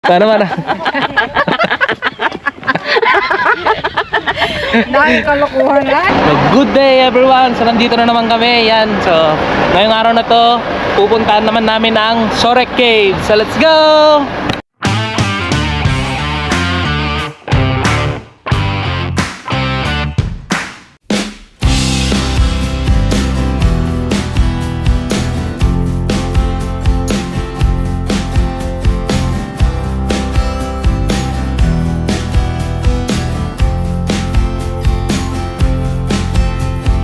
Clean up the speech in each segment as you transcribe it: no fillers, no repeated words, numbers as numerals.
Paano ba na? Dahil kalokohan na. So, good day everyone! So nandito na naman kami. Yan. So ngayong araw na to, pupuntahan naman namin ang Sorek Cave. So let's go!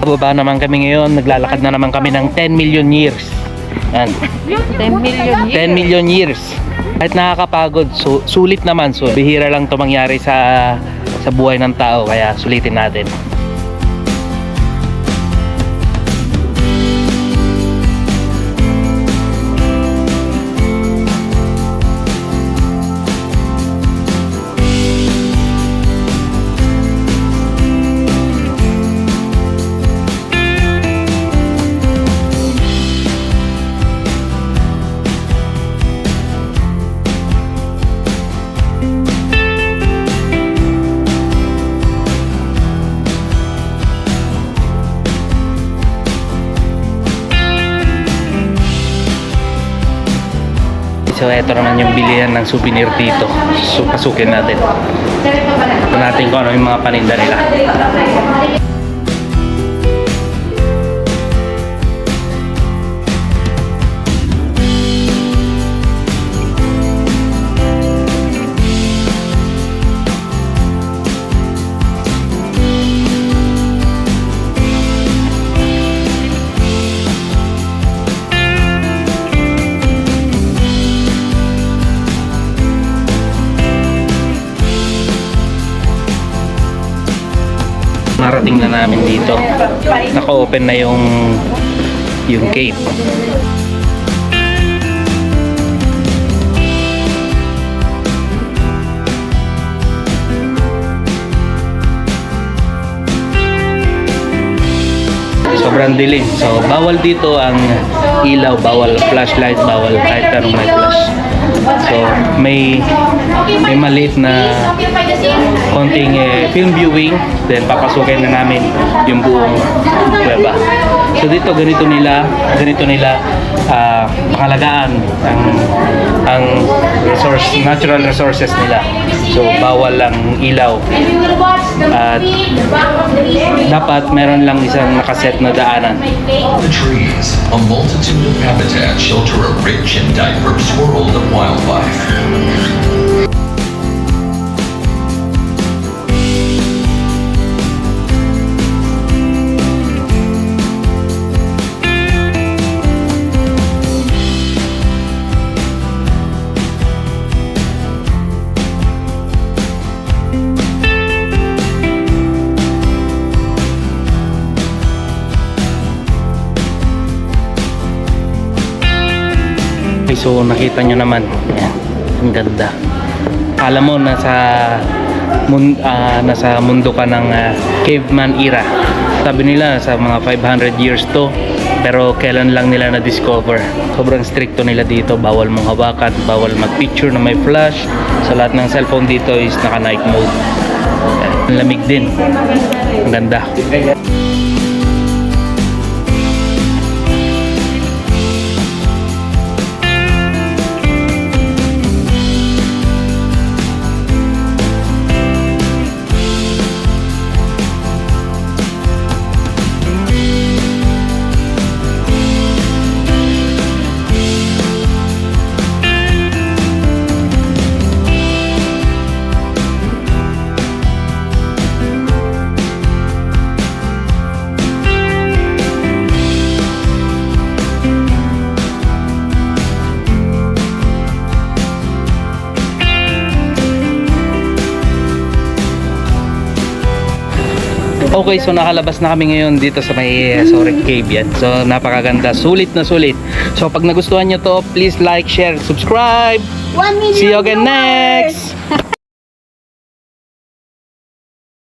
Baba naman kami ngayon, naglalakad na naman kami ng 10 million years. Yan. 10 million 10 million years. Kahit nakakapagod, sulit naman. So bihira lang to mangyari sa buhay ng tao, kaya sulitin natin. So eto naman yung bilihan ng souvenir dito. So pasukin natin. Ito natin kung ano yung mga paninda nila. Narating na namin dito. Naka-open na yung cave. Sobrang dilim. So bawal dito ang ilaw, bawal flashlight, bawal kahit anong may flash. So may maliit na konting film viewing, then papasukin na namin yung buong kuweba. So dito ganito nila pakalagaan ang natural resources nila. So bawal lang ilaw at dapat meron lang isang nakaset na daanan. The trees, a multitude of habitats shelter a rich and diverse world of wildlife. Okay, so nakita nyo naman, ayan, ang ganda. Alam mo nasa mundo ka ng caveman era. Sabi nila sa mga 500 years to, pero kailan lang nila na-discover. Sobrang stricto nila dito, bawal mong hawakan, bawal mag-picture na may flash. So lahat ng cellphone dito is naka-night mode. Ang lamig din, ang ganda. Okay, so nakalabas na kami ngayon dito sa may Sorek Cave yan. So napakaganda, sulit na sulit. So pag nagustuhan nyo to, please like, share, subscribe. 1 million See you again viewers. next!